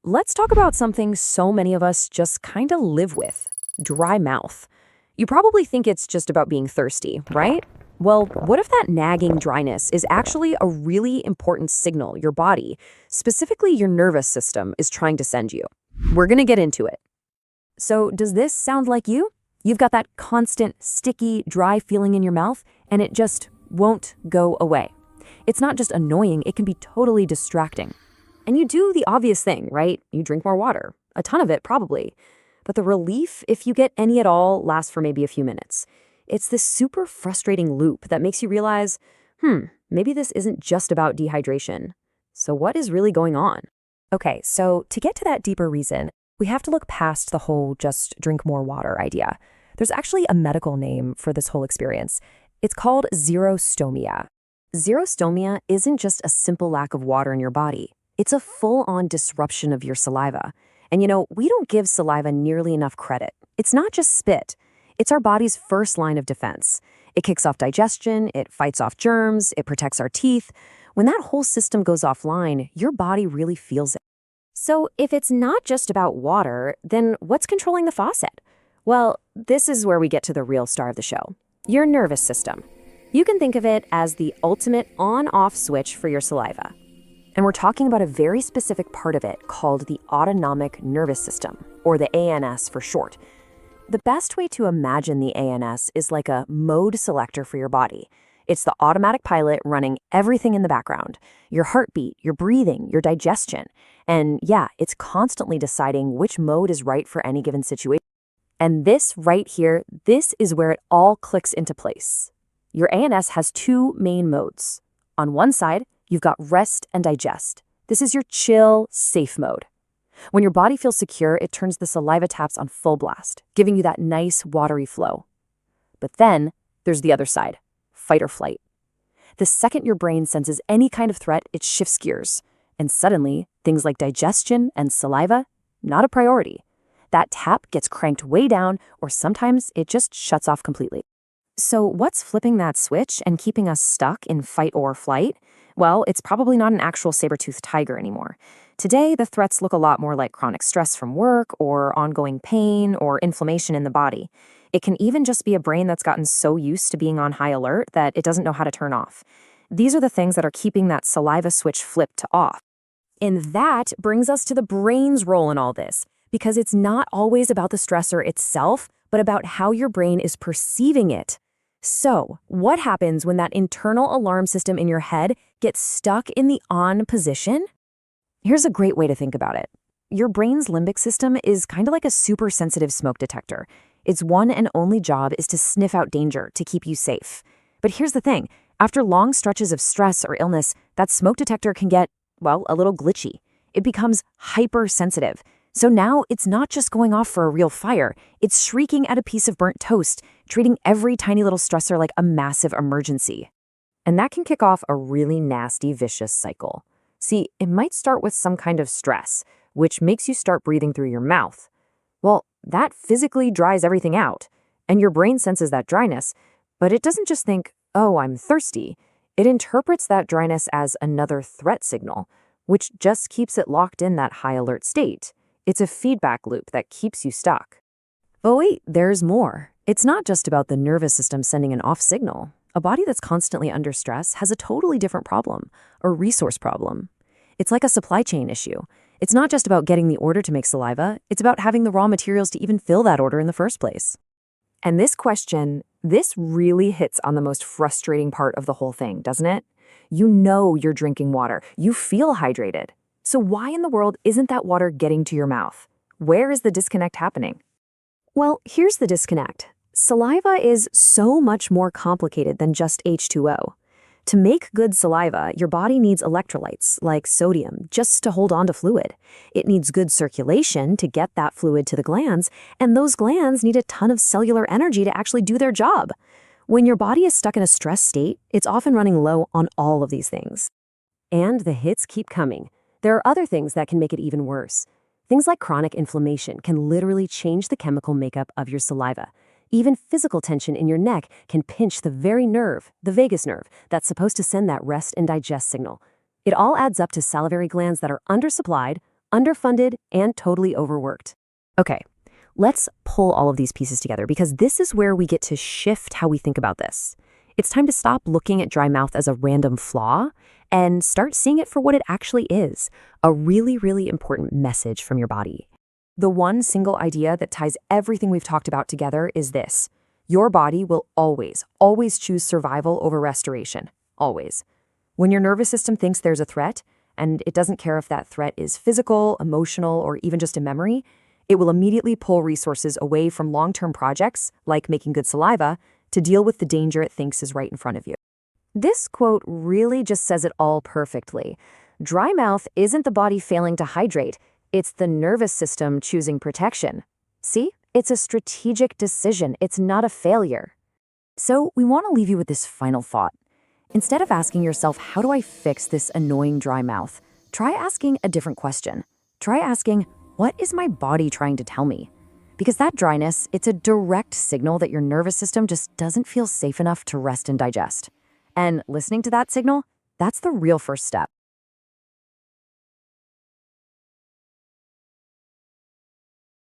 Let's talk about something so many of us just kind of live with: dry mouth. You probably think it's just about being thirsty, right? Well, what if that nagging dryness is actually a really important signal your body, specifically your nervous system, is trying to send you? We're going to get into it. So, does this sound like you? You've got that constant, sticky, dry feeling in your mouth, and it just won't go away. It's not just annoying, it can be totally distracting. And you do the obvious thing, right? You drink more water. A ton of it, probably. But the relief, if you get any at all, lasts for maybe a few minutes. It's this super frustrating loop that makes you realize, maybe this isn't just about dehydration. So what is really going on? Okay, so to get to that deeper reason, we have to look past the whole just drink more water idea. There's actually a medical name for this whole experience. It's called xerostomia. Xerostomia isn't just a simple lack of water in your body. It's a full-on disruption of your saliva. And we don't give saliva nearly enough credit. It's not just spit. It's our body's first line of defense. It kicks off digestion, it fights off germs, it protects our teeth. When that whole system goes offline, your body really feels it. So if it's not just about water, then what's controlling the faucet? Well, this is where we get to the real star of the show: your nervous system. You can think of it as the ultimate on-off switch for your saliva. And we're talking about a very specific part of it called the autonomic nervous system, or the ANS for short. The best way to imagine the ANS is like a mode selector for your body. It's the automatic pilot running everything in the background: your heartbeat, your breathing, your digestion. And yeah, it's constantly deciding which mode is right for any given situation. And this right here, this is where it all clicks into place. Your ANS has two main modes. On one side, you've got rest and digest. This is your chill, safe mode. When your body feels secure, it turns the saliva taps on full blast, giving you that nice, watery flow. But then there's the other side: fight or flight. The second your brain senses any kind of threat, it shifts gears. And suddenly, things like digestion and saliva, not a priority. That tap gets cranked way down, or sometimes it just shuts off completely. So what's flipping that switch and keeping us stuck in fight or flight? Well, it's probably not an actual saber-toothed tiger anymore. Today, the threats look a lot more like chronic stress from work or ongoing pain or inflammation in the body. It can even just be a brain that's gotten so used to being on high alert that it doesn't know how to turn off. These are the things that are keeping that saliva switch flipped to off. And that brings us to the brain's role in all this, because it's not always about the stressor itself, but about how your brain is perceiving it. So, what happens when that internal alarm system in your head gets stuck in the on position? Here's a great way to think about it. Your brain's limbic system is kind of like a super sensitive smoke detector. Its one and only job is to sniff out danger to keep you safe. But here's the thing: after long stretches of stress or illness, that smoke detector can get, well, a little glitchy. It becomes hypersensitive. So now it's not just going off for a real fire, it's shrieking at a piece of burnt toast, treating every tiny little stressor like a massive emergency. And that can kick off a really nasty, vicious cycle. See, it might start with some kind of stress, which makes you start breathing through your mouth. Well, that physically dries everything out, and your brain senses that dryness, but it doesn't just think, oh, I'm thirsty. It interprets that dryness as another threat signal, which just keeps it locked in that high alert state. It's a feedback loop that keeps you stuck. But wait, there's more. It's not just about the nervous system sending an off signal. A body that's constantly under stress has a totally different problem, a resource problem. It's like a supply chain issue. It's not just about getting the order to make saliva, it's about having the raw materials to even fill that order in the first place. And this really hits on the most frustrating part of the whole thing, doesn't it? You know you're drinking water. You feel hydrated. So why in the world isn't that water getting to your mouth? Where is the disconnect happening? Well, here's the disconnect. Saliva is so much more complicated than just H2O. To make good saliva, your body needs electrolytes, like sodium, just to hold on to fluid. It needs good circulation to get that fluid to the glands, and those glands need a ton of cellular energy to actually do their job. When your body is stuck in a stress state, it's often running low on all of these things. And the hits keep coming. There are other things that can make it even worse. Things like chronic inflammation can literally change the chemical makeup of your saliva. Even physical tension in your neck can pinch the very nerve, the vagus nerve, that's supposed to send that rest and digest signal. It all adds up to salivary glands that are undersupplied, underfunded, and totally overworked. Okay, let's pull all of these pieces together because this is where we get to shift how we think about this. It's time to stop looking at dry mouth as a random flaw and start seeing it for what it actually is, a really, really important message from your body. The one single idea that ties everything we've talked about together is this. Your body will always, always choose survival over restoration. Always. When your nervous system thinks there's a threat, and it doesn't care if that threat is physical, emotional, or even just a memory, it will immediately pull resources away from long-term projects, like making good saliva, to deal with the danger it thinks is right in front of you. This quote really just says it all perfectly. Dry mouth isn't the body failing to hydrate, it's the nervous system choosing protection. See? It's a strategic decision, it's not a failure. So we want to leave you with this final thought. Instead of asking yourself, how do I fix this annoying dry mouth? Try asking a different question. Try asking, what is my body trying to tell me? Because that dryness, it's a direct signal that your nervous system just doesn't feel safe enough to rest and digest. And listening to that signal, that's the real first step.